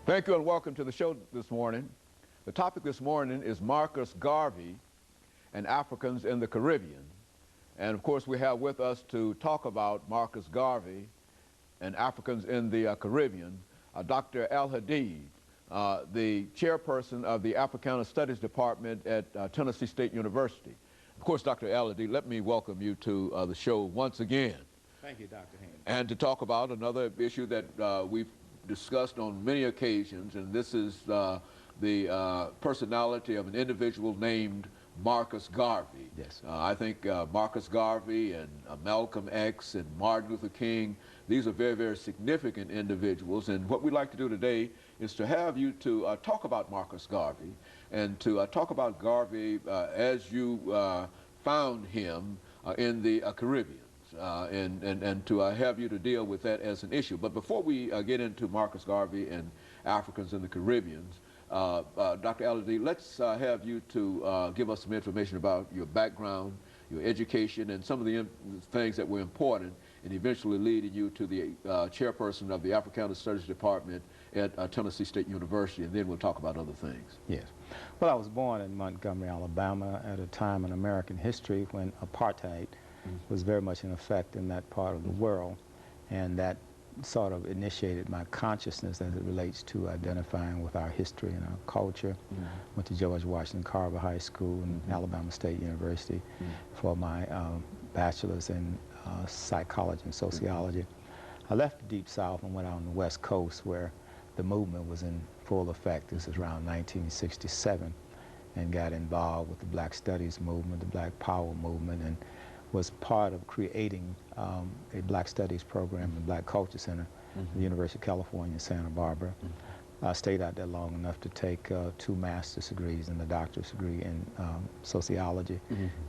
Thank you and welcome to the show this morning. The topic this morning is Marcus Garvey and Africans in the Caribbean. And of course we have with us to talk about Marcus Garvey and Africans in the Caribbean, Dr. AAl-Hadid, the chairperson of the Africana Studies Department at Tennessee State University. Of course, Dr. AAl-Hadid, let me welcome you to the show once again. Thank you, Dr. Haynes. And to talk about another issue that we've discussed on many occasions, and this is the personality of an individual named Marcus Garvey. Yes. I think Marcus Garvey and Malcolm X and Martin Luther King, these are very, very significant individuals. And what we'd like to do today is to have you to talk about Marcus Garvey and to talk about Garvey as you found him in the Caribbean. And to have you to deal with that as an issue. But before we get into Marcus Garvey and Africans in the Caribbean, Dr. AAl-Hadid, let's have you to give us some information about your background, your education, and some of the things that were important and eventually leading you to the chairperson of the Africana Studies Department at Tennessee State University, and then we'll talk about other things. Yes. Well, I was born in Montgomery, Alabama at a time in American history when apartheid was very much in effect in that part of the world, and that sort of initiated my consciousness as it relates to identifying with our history and our culture. Went to George Washington Carver High School and Alabama State University for my bachelor's in psychology and sociology. I left the Deep South and went out on the West Coast where the movement was in full effect. This was around 1967, and got involved with the Black Studies movement, the Black Power movement, and was part of creating a Black Studies program in Black Culture Center at the University of California in Santa Barbara. I stayed out there long enough to take 2 master's degrees and a doctorate degree in sociology,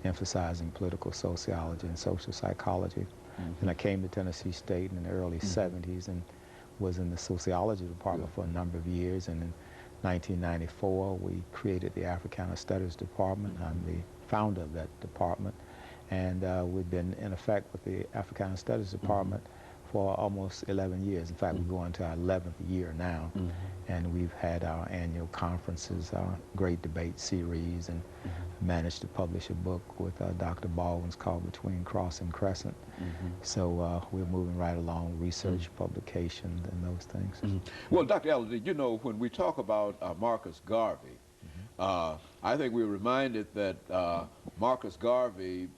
emphasizing political sociology and social psychology. And I came to Tennessee State in the early 70s and was in the sociology department for a number of years. And in 1994, we created the Africana Studies Department. I'm the founder of that department. And we've been in effect with the Africana Studies Department for almost 11 years. In fact, we're going to our 11th year now. And we've had our annual conferences, our great debate series, and managed to publish a book with Dr. Baldwin's called Between Cross and Crescent. So we're moving right along, research, publications, and those things. Well, Dr. AAl-Hadid, you know, when we talk about Marcus Garvey, I think we're reminded that Marcus Garvey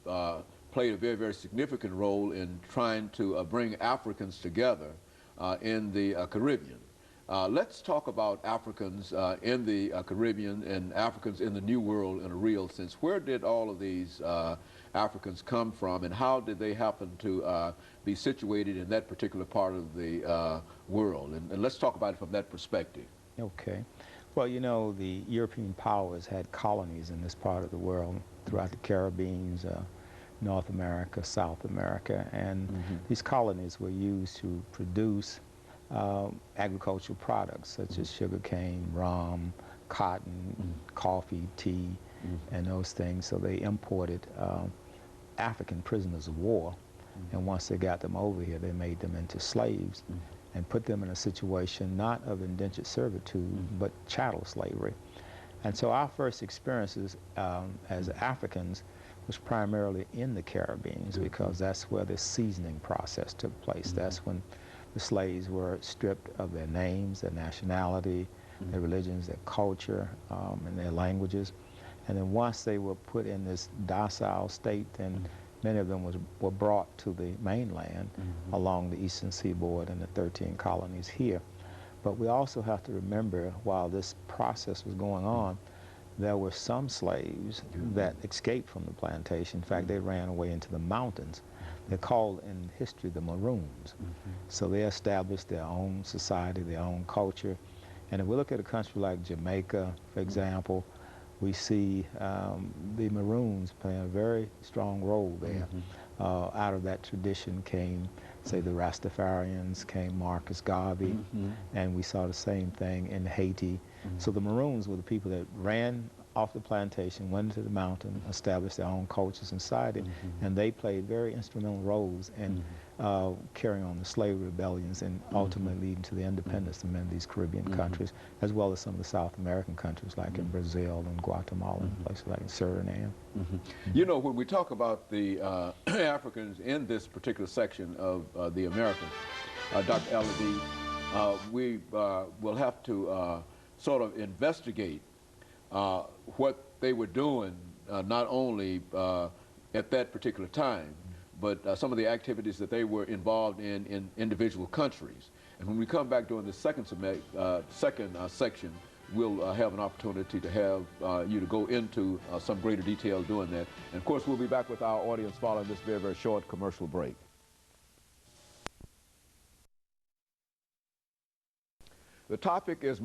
played a very, very significant role in trying to bring Africans together in the Caribbean. Let's talk about Africans in the Caribbean and Africans in the New World in a real sense. Where did all of these Africans come from, and how did they happen to be situated in that particular part of the world? And let's talk about it from that perspective. Okay. Well, you know, the European powers had colonies in this part of the world throughout the Caribbean, North America, South America, and these colonies were used to produce agricultural products such as sugarcane, rum, cotton, coffee, tea, and those things. So they imported African prisoners of war, and once they got them over here, they made them into slaves and put them in a situation not of indentured servitude, but chattel slavery. And so our first experiences as Africans was primarily in the Caribbean, because that's where the seasoning process took place. That's when the slaves were stripped of their names, their nationality, their religions, their culture, and their languages. And then once they were put in this docile state, then many of them were brought to the mainland along the eastern seaboard and the 13 colonies here. But we also have to remember, while this process was going on, there were some slaves that escaped from the plantation. In fact, they ran away into the mountains. They're called in history the Maroons. So they established their own society, their own culture. And if we look at a country like Jamaica, for example, we see the Maroons playing a very strong role there. Out of that tradition came, say, the Rastafarians, came Marcus Garvey, and we saw the same thing in Haiti. So the Maroons were the people that ran off the plantation, went into the mountain, established their own culture and society, and they played very instrumental roles in carrying on the slavery rebellions and ultimately leading to the independence of many of these Caribbean countries, as well as some of the South American countries like in Brazil and Guatemala and places like Suriname. You know, when we talk about the Africans in this particular section of the Americans, Dr. AAl-Hadid, we will have to sort of investigate what they were doing, not only at that particular time, but some of the activities that they were involved in individual countries. And when we come back during the second section, we'll have an opportunity to have you to go into some greater detail doing that. And of course, we'll be back with our audience following this very, very short commercial break. The topic is